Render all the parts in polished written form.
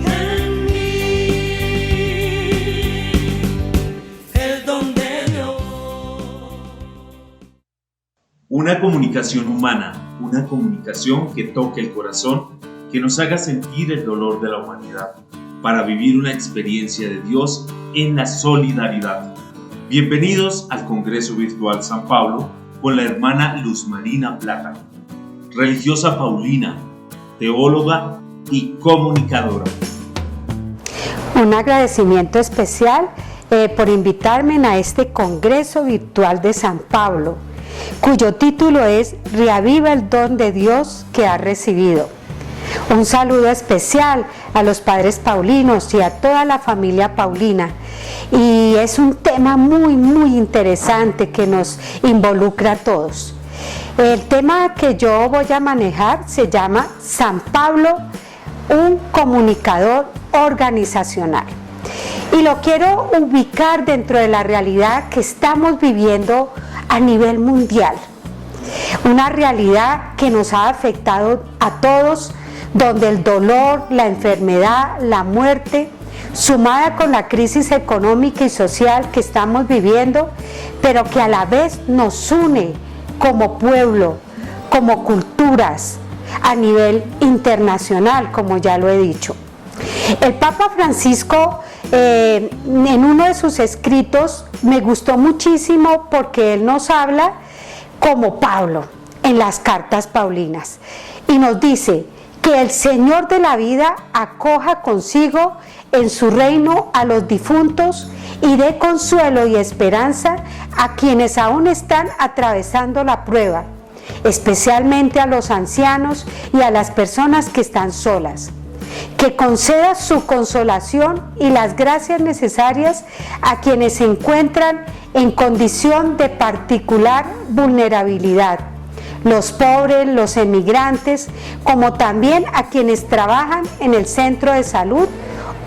en mí el don de Dios. Una comunicación humana, una comunicación que toque el corazón, que nos haga sentir el dolor de la humanidad, para vivir una experiencia de Dios en la solidaridad. Bienvenidos al Congreso Virtual San Pablo con la hermana Luz Marina Plata, religiosa paulina, teóloga y comunicadora. Un agradecimiento especial por invitarme a este Congreso Virtual de San Pablo, cuyo título es Reaviva el don de Dios que has recibido. Un saludo especial a los padres paulinos y a toda la familia paulina. Y es un tema muy interesante que nos involucra a todos. El tema que yo voy a manejar se llama San Pablo, un comunicador organizacional. Y lo quiero ubicar dentro de la realidad que estamos viviendo a nivel mundial. Una realidad que nos ha afectado a todos, donde el dolor, la enfermedad, la muerte, sumada con la crisis económica y social que estamos viviendo, pero que a la vez nos une como pueblo, como culturas, a nivel internacional, como ya lo he dicho. El Papa Francisco, en uno de sus escritos, me gustó muchísimo porque él nos habla como Pablo en las cartas paulinas y nos dice que el Señor de la vida acoja consigo en su reino a los difuntos y dé consuelo y esperanza a quienes aún están atravesando la prueba, especialmente a los ancianos y a las personas que están solas. Que conceda su consolación y las gracias necesarias a quienes se encuentran en condición de particular vulnerabilidad, los pobres, los emigrantes, como también a quienes trabajan en el centro de salud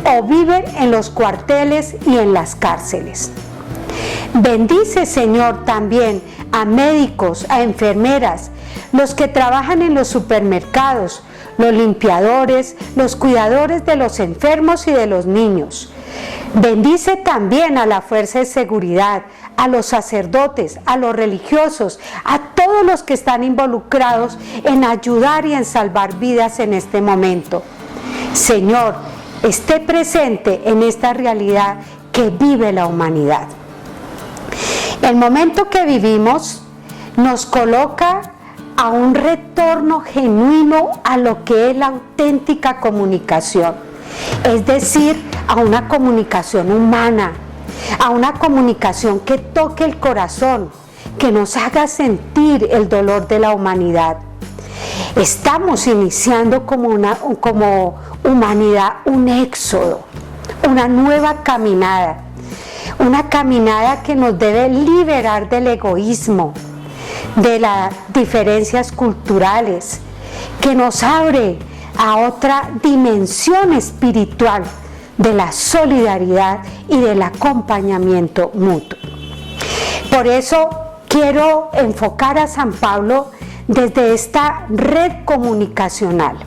o viven en los cuarteles y en las cárceles. Bendice, Señor, también a médicos, a enfermeras, los que trabajan en los supermercados, los limpiadores, los cuidadores de los enfermos y de los niños. Bendice también a la fuerza de seguridad, a los sacerdotes, a los religiosos, a todos los que están involucrados en ayudar y en salvar vidas en este momento. Señor, esté presente en esta realidad que vive la humanidad. El momento que vivimos nos coloca a un retorno genuino a lo que es la auténtica comunicación, es decir, a una comunicación humana, a una comunicación que toque el corazón, que nos haga sentir el dolor de la humanidad. Estamos iniciando como humanidad un éxodo, una nueva caminada, una caminada que nos debe liberar del egoísmo, de las diferencias culturales, que nos abre a otra dimensión espiritual de la solidaridad y del acompañamiento mutuo. Por eso quiero enfocar a San Pablo desde esta red comunicacional.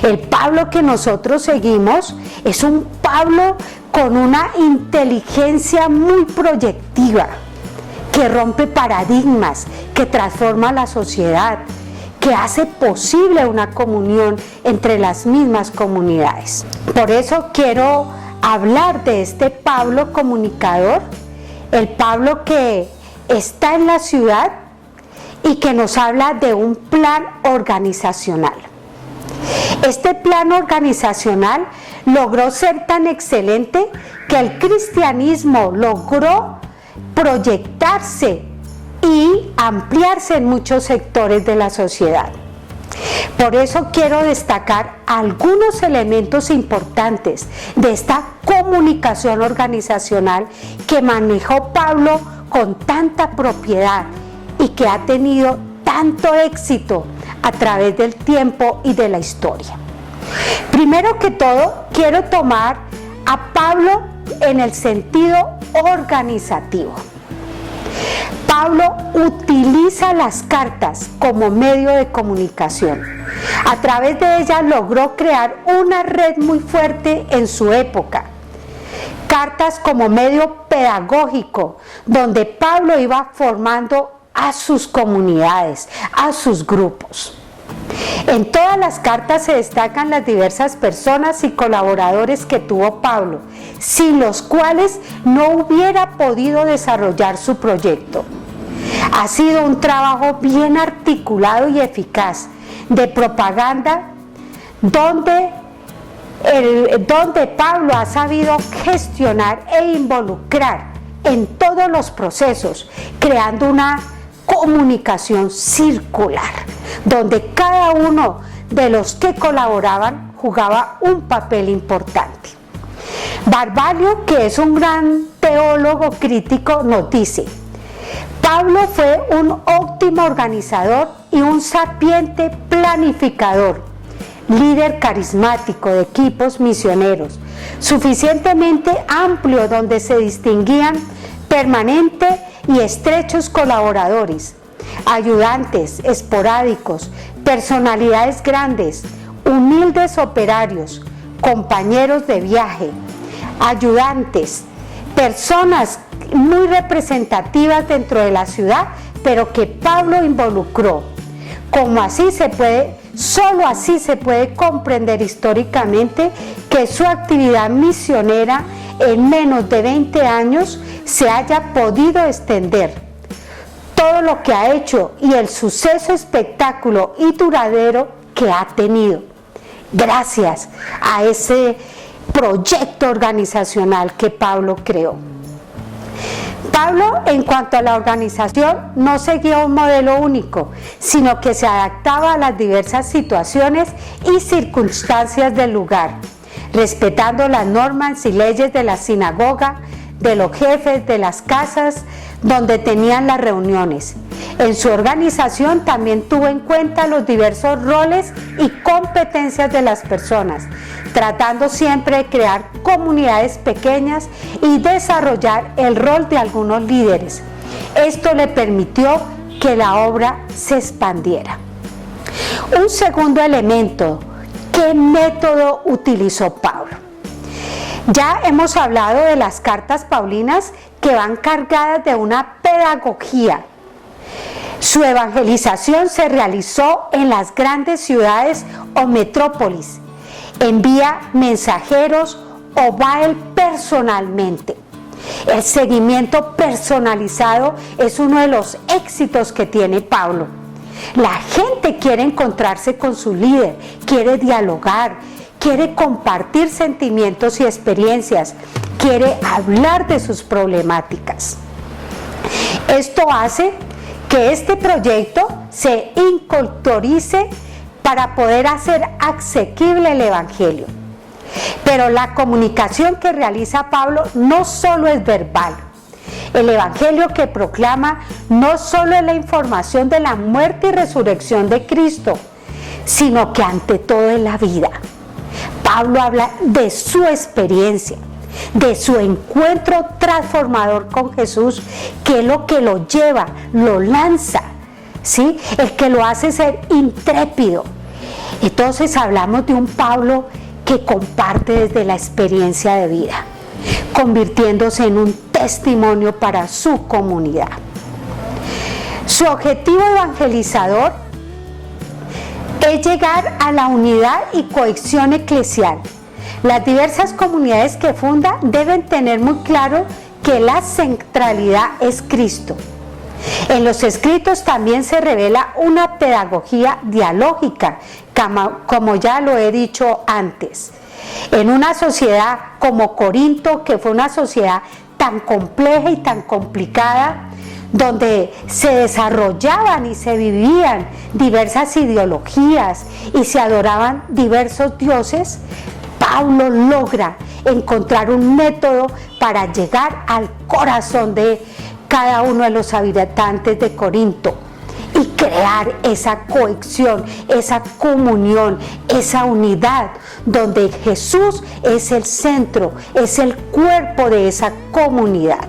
El Pablo que nosotros seguimos es un Pablo con una inteligencia muy proyectiva, que rompe paradigmas, que transforma la sociedad, que hace posible una comunión entre las mismas comunidades. Por eso quiero hablar de este Pablo comunicador, el Pablo que está en la ciudad y que nos habla de un plan organizacional. Este plan organizacional logró ser tan excelente que el cristianismo logró proyectarse y ampliarse en muchos sectores de la sociedad. Por eso quiero destacar algunos elementos importantes de esta comunicación organizacional que manejó Pablo con tanta propiedad y que ha tenido tanto éxito a través del tiempo y de la historia. Primero que todo, quiero tomar a Pablo en el sentido organizativo. Pablo utiliza las cartas como medio de comunicación. A través de ella logró crear una red muy fuerte en su época. Cartas como medio pedagógico, donde Pablo iba formando a sus comunidades, a sus grupos. En todas las cartas se destacan las diversas personas y colaboradores que tuvo Pablo, sin los cuales no hubiera podido desarrollar su proyecto. Ha sido un trabajo bien articulado y eficaz de propaganda donde Pablo ha sabido gestionar e involucrar en todos los procesos, creando una comunicación circular, donde cada uno de los que colaboraban jugaba un papel importante. Barbalio, que es un gran teólogo crítico, nos dice: Pablo fue un óptimo organizador y un sapiente planificador, líder carismático de equipos misioneros, suficientemente amplio donde se distinguían permanentes y estrechos colaboradores, ayudantes esporádicos, personalidades grandes, humildes operarios, compañeros de viaje, ayudantes, personas muy representativas dentro de la ciudad, pero que Pablo involucró. Solo así se puede comprender históricamente que su actividad misionera en menos de 20 años se haya podido extender. Todo lo que ha hecho y el suceso, espectáculo y duradero que ha tenido, gracias a ese proyecto organizacional que Pablo creó. Pablo, en cuanto a la organización, no seguía un modelo único, sino que se adaptaba a las diversas situaciones y circunstancias del lugar, respetando las normas y leyes de la sinagoga, de los jefes, de las casas donde tenían las reuniones. En su organización también tuvo en cuenta los diversos roles y competencias de las personas, tratando siempre de crear comunidades pequeñas y desarrollar el rol de algunos líderes. Esto le permitió que la obra se expandiera. Un segundo elemento, ¿qué método utilizó Pablo? Ya hemos hablado de las cartas paulinas que van cargadas de una pedagogía. Su evangelización se realizó en las grandes ciudades o metrópolis. Envía mensajeros o va él personalmente. El seguimiento personalizado es uno de los éxitos que tiene Pablo. La gente quiere encontrarse con su líder, quiere dialogar, quiere compartir sentimientos y experiencias, quiere hablar de sus problemáticas. Esto hace que este proyecto se inculturice para poder hacer asequible el Evangelio. Pero la comunicación que realiza Pablo no solo es verbal. El Evangelio que proclama no solo es la información de la muerte y resurrección de Cristo, sino que ante todo es la vida. Pablo habla de su experiencia, de su encuentro transformador con Jesús, que es lo que lo lleva, lo lanza, ¿sí? El que lo hace ser intrépido. Entonces hablamos de un Pablo que comparte desde la experiencia de vida, convirtiéndose en un testimonio para su comunidad. Su objetivo evangelizador es llegar a la unidad y cohesión eclesial. Las diversas comunidades que funda deben tener muy claro que la centralidad es Cristo. En los escritos también se revela una pedagogía dialógica, como ya lo he dicho antes. En una sociedad como Corinto, que fue una sociedad tan compleja y tan complicada, donde se desarrollaban y se vivían diversas ideologías y se adoraban diversos dioses, Pablo logra encontrar un método para llegar al corazón de cada uno de los habitantes de Corinto y crear esa cohesión, esa comunión, esa unidad, donde Jesús es el centro, es el cuerpo de esa comunidad.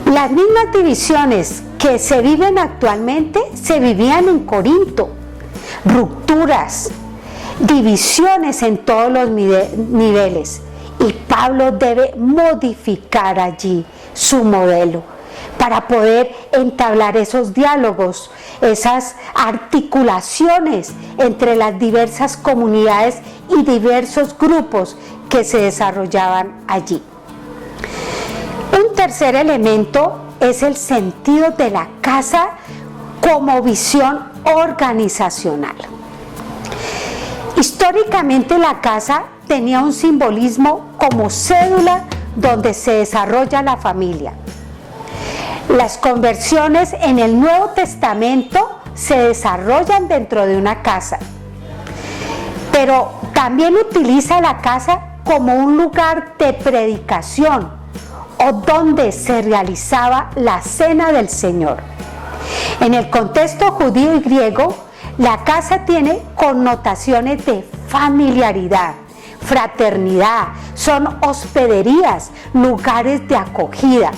Las mismas divisiones que se viven actualmente se vivían en Corinto. Rupturas, divisiones en todos los niveles. Y Pablo debe modificar allí su modelo para poder entablar esos diálogos, esas articulaciones entre las diversas comunidades y diversos grupos que se desarrollaban allí. Un tercer elemento es el sentido de la casa como visión organizacional. Históricamente la casa tenía un simbolismo como cédula donde se desarrolla la familia. Las conversiones en el Nuevo Testamento se desarrollan dentro de una casa, pero también utiliza la casa como un lugar de predicación o donde se realizaba la cena del Señor. En el contexto judío y griego, la casa tiene connotaciones de familiaridad, fraternidad, son hospederías, lugares de acogida,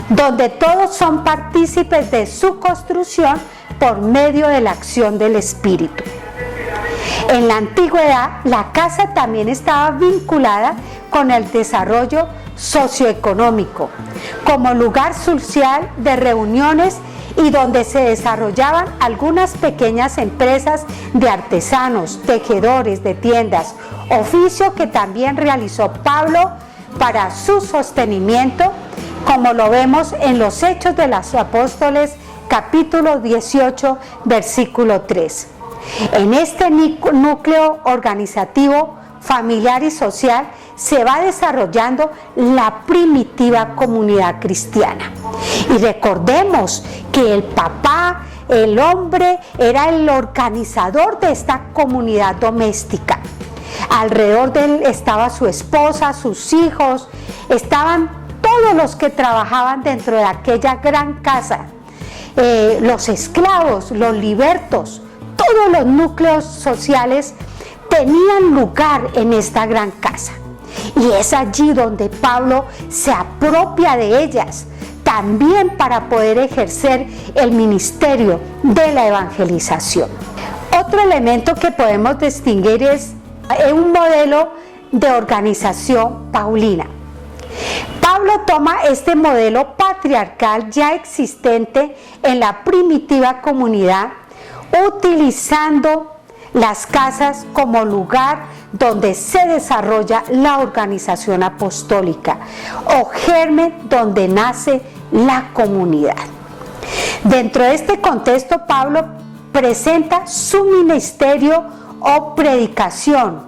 donde todos son partícipes de su construcción por medio de la acción del Espíritu. En la antigüedad, la casa también estaba vinculada con el desarrollo socioeconómico, como lugar social de reuniones y donde se desarrollaban algunas pequeñas empresas de artesanos, tejedores de tiendas, oficio que también realizó Pablo para su sostenimiento, como lo vemos en los Hechos de los Apóstoles, capítulo 18, versículo 3. En este núcleo organizativo, familiar y social se va desarrollando la primitiva comunidad cristiana. Y recordemos que el papá, el hombre, era el organizador de esta comunidad doméstica. Alrededor de él estaba su esposa, sus hijos, estaban todos los que trabajaban dentro de aquella gran casa, los esclavos, los libertos, todos los núcleos sociales tenían lugar en esta gran casa. Y es allí donde Pablo se apropia de ellas, también para poder ejercer el ministerio de la evangelización. Otro elemento que podemos distinguir es un modelo de organización paulina. Pablo toma este modelo patriarcal ya existente en la primitiva comunidad, utilizando las casas como lugar donde se desarrolla la organización apostólica o germen donde nace la comunidad. Dentro de este contexto, Pablo presenta su ministerio o predicación,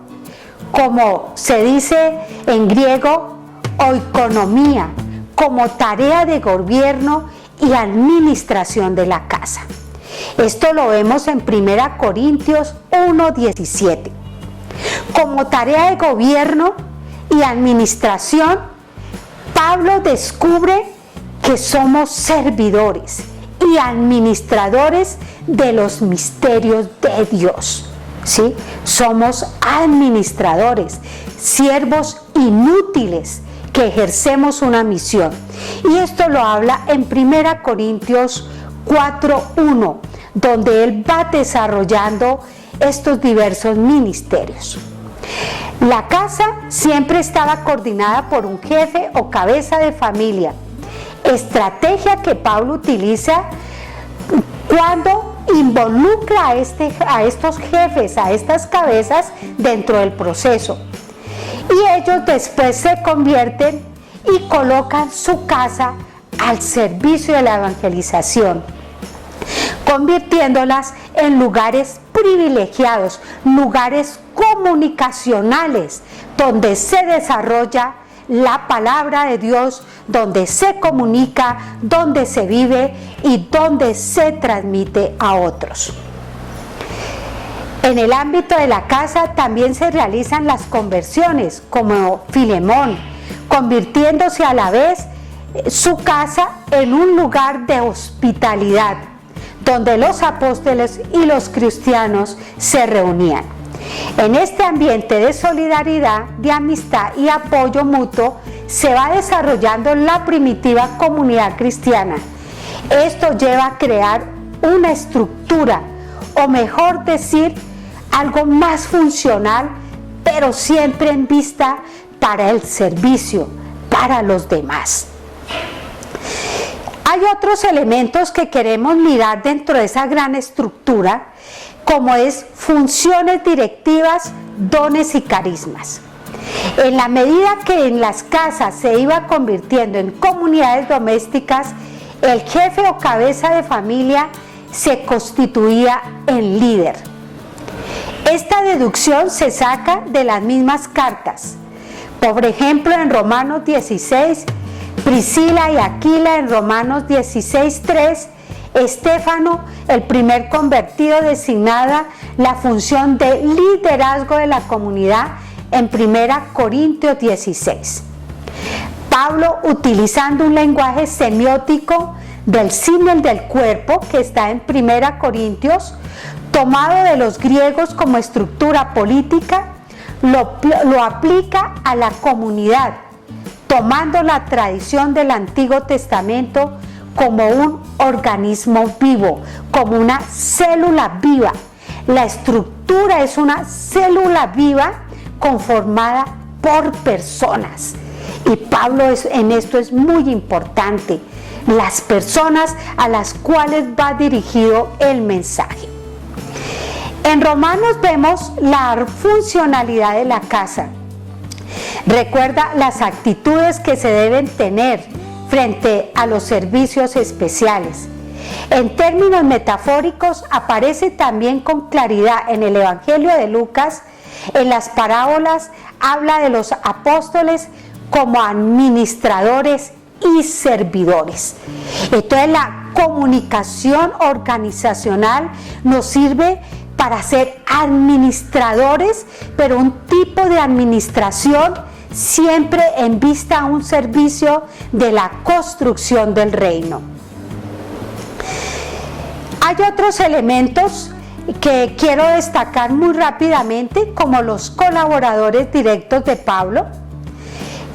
como se dice en griego, oikonomía, como tarea de gobierno y administración de la casa. Esto lo vemos en 1 Corintios 1:17. Como tarea de gobierno y administración, Pablo descubre que somos servidores y administradores de los misterios de Dios. ¿Sí? Somos administradores, siervos inútiles que ejercemos una misión. Y esto lo habla en 1 Corintios 4:1, donde él va desarrollando estos diversos ministerios. La casa siempre estaba coordinada por un jefe o cabeza de familia, estrategia que Pablo utiliza cuando involucra a estos jefes, a estas cabezas dentro del proceso. Y ellos después se convierten y colocan su casa al servicio de la evangelización, convirtiéndolas en lugares privilegiados, lugares comunicacionales, donde se desarrolla la palabra de Dios, donde se comunica, donde se vive y donde se transmite a otros. En el ámbito de la casa también se realizan las conversiones, como Filemón, convirtiéndose a la vez su casa en un lugar de hospitalidad, donde los apóstoles y los cristianos se reunían. En este ambiente de solidaridad, de amistad y apoyo mutuo, se va desarrollando la primitiva comunidad cristiana, Esto lleva a crear una estructura, o mejor decir, algo más funcional, pero siempre en vista para el servicio, para los demás. Hay otros elementos que queremos mirar dentro de esa gran estructura, como es funciones directivas, dones y carismas. En la medida que en las casas se iba convirtiendo en comunidades domésticas, el jefe o cabeza de familia se constituía en líder. Esta deducción se saca de las mismas cartas. Por ejemplo, en Romanos 16, Priscila y Aquila; en Romanos 16:3, Estéfano, el primer convertido, designada la función de liderazgo de la comunidad en 1 Corintios 16. Pablo, utilizando un lenguaje semiótico del símil del cuerpo que está en 1 Corintios, tomado de los griegos como estructura política, lo aplica a la comunidad, tomando la tradición del Antiguo Testamento como un organismo vivo, como una célula viva. La estructura es una célula viva conformada por personas. Y Pablo en esto es muy importante, las personas a las cuales va dirigido el mensaje. En Romanos vemos la funcionalidad de la casa. Recuerda las actitudes que se deben tener frente a los servicios especiales. En términos metafóricos, aparece también con claridad en el Evangelio de Lucas. En las parábolas habla de los apóstoles como administradores y servidores. Entonces la comunicación organizacional nos sirve para ser administradores, pero un tipo de administración siempre en vista a un servicio de la construcción del reino. Hay otros elementos que quiero destacar muy rápidamente, como los colaboradores directos de Pablo,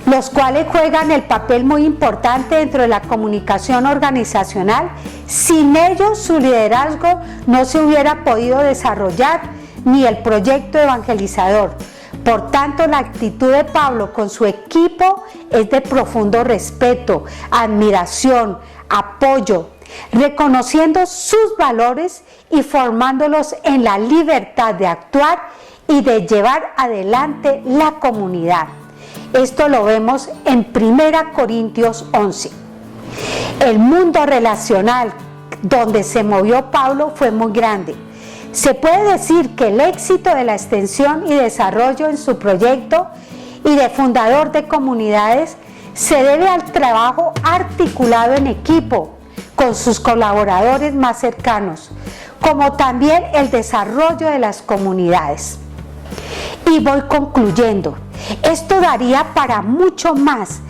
los cuales juegan el papel muy importante dentro de la comunicación organizacional. Sin ellos, su liderazgo no se hubiera podido desarrollar, ni el proyecto evangelizador. Por tanto, la actitud de Pablo con su equipo es de profundo respeto, admiración, apoyo, reconociendo sus valores y formándolos en la libertad de actuar y de llevar adelante la comunidad. Esto lo vemos en 1 Corintios 11. El mundo relacional donde se movió Pablo fue muy grande. Se puede decir que el éxito de la extensión y desarrollo en su proyecto y de fundador de comunidades se debe al trabajo articulado en equipo con sus colaboradores más cercanos, como también el desarrollo de las comunidades. Y voy concluyendo. Esto daría para mucho más,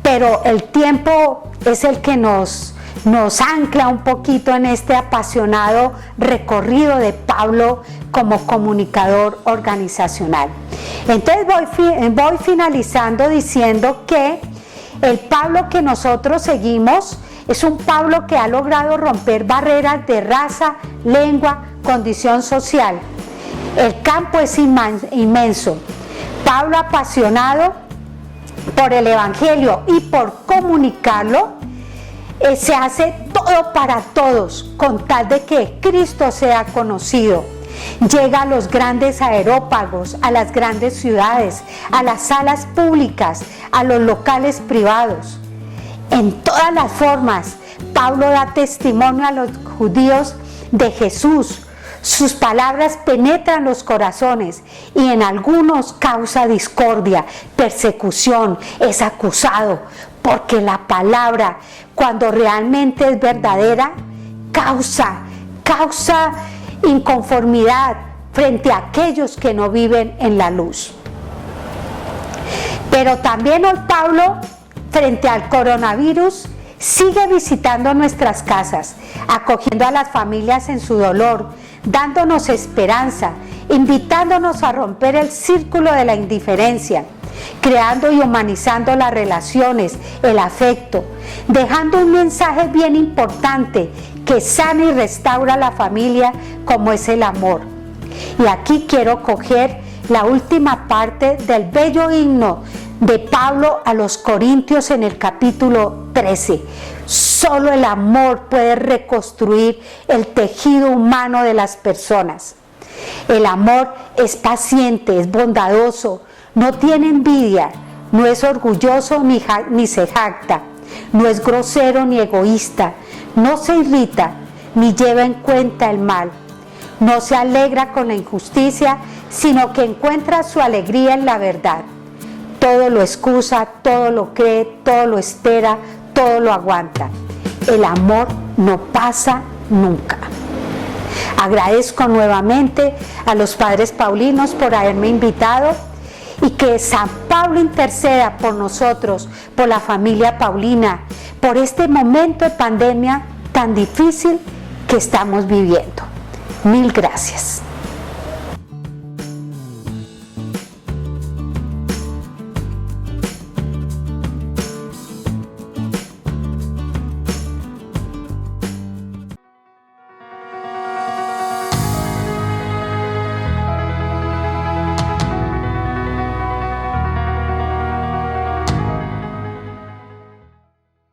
pero el tiempo es el que nos ancla un poquito en este apasionado recorrido de Pablo como comunicador organizacional. Entonces voy finalizando diciendo que el Pablo que nosotros seguimos es un Pablo que ha logrado romper barreras de raza, lengua, condición social. El campo es inmenso. Pablo, apasionado por el Evangelio y por comunicarlo, se hace todo para todos, con tal de que Cristo sea conocido. Llega a los grandes aerópagos, a las grandes ciudades, a las salas públicas, a los locales privados. En todas las formas, Pablo da testimonio a los judíos de Jesús. Sus palabras penetran los corazones y en algunos causa discordia, persecución, es acusado, porque la palabra, cuando realmente es verdadera, causa inconformidad frente a aquellos que no viven en la luz. Pero también hoy Pablo, frente al coronavirus, sigue visitando nuestras casas, acogiendo a las familias en su dolor, dándonos esperanza, invitándonos a romper el círculo de la indiferencia. creando y humanizando las relaciones, el afecto, dejando un mensaje bien importante que sana y restaura la familia como es el amor. Y aquí quiero coger la última parte del bello himno de Pablo a los Corintios en el capítulo 13. Solo el amor puede reconstruir el tejido humano de las personas. El amor es paciente, es bondadoso, no tiene envidia, no es orgulloso ni se jacta, no es grosero ni egoísta, no se irrita ni lleva en cuenta el mal, no se alegra con la injusticia, sino que encuentra su alegría en la verdad. Todo lo excusa, todo lo cree, todo lo espera, todo lo aguanta. El amor no pasa nunca. Agradezco nuevamente a los padres paulinos por haberme invitado y que San Pablo interceda por nosotros, por la familia paulina, por este momento de pandemia tan difícil que estamos viviendo. Mil gracias.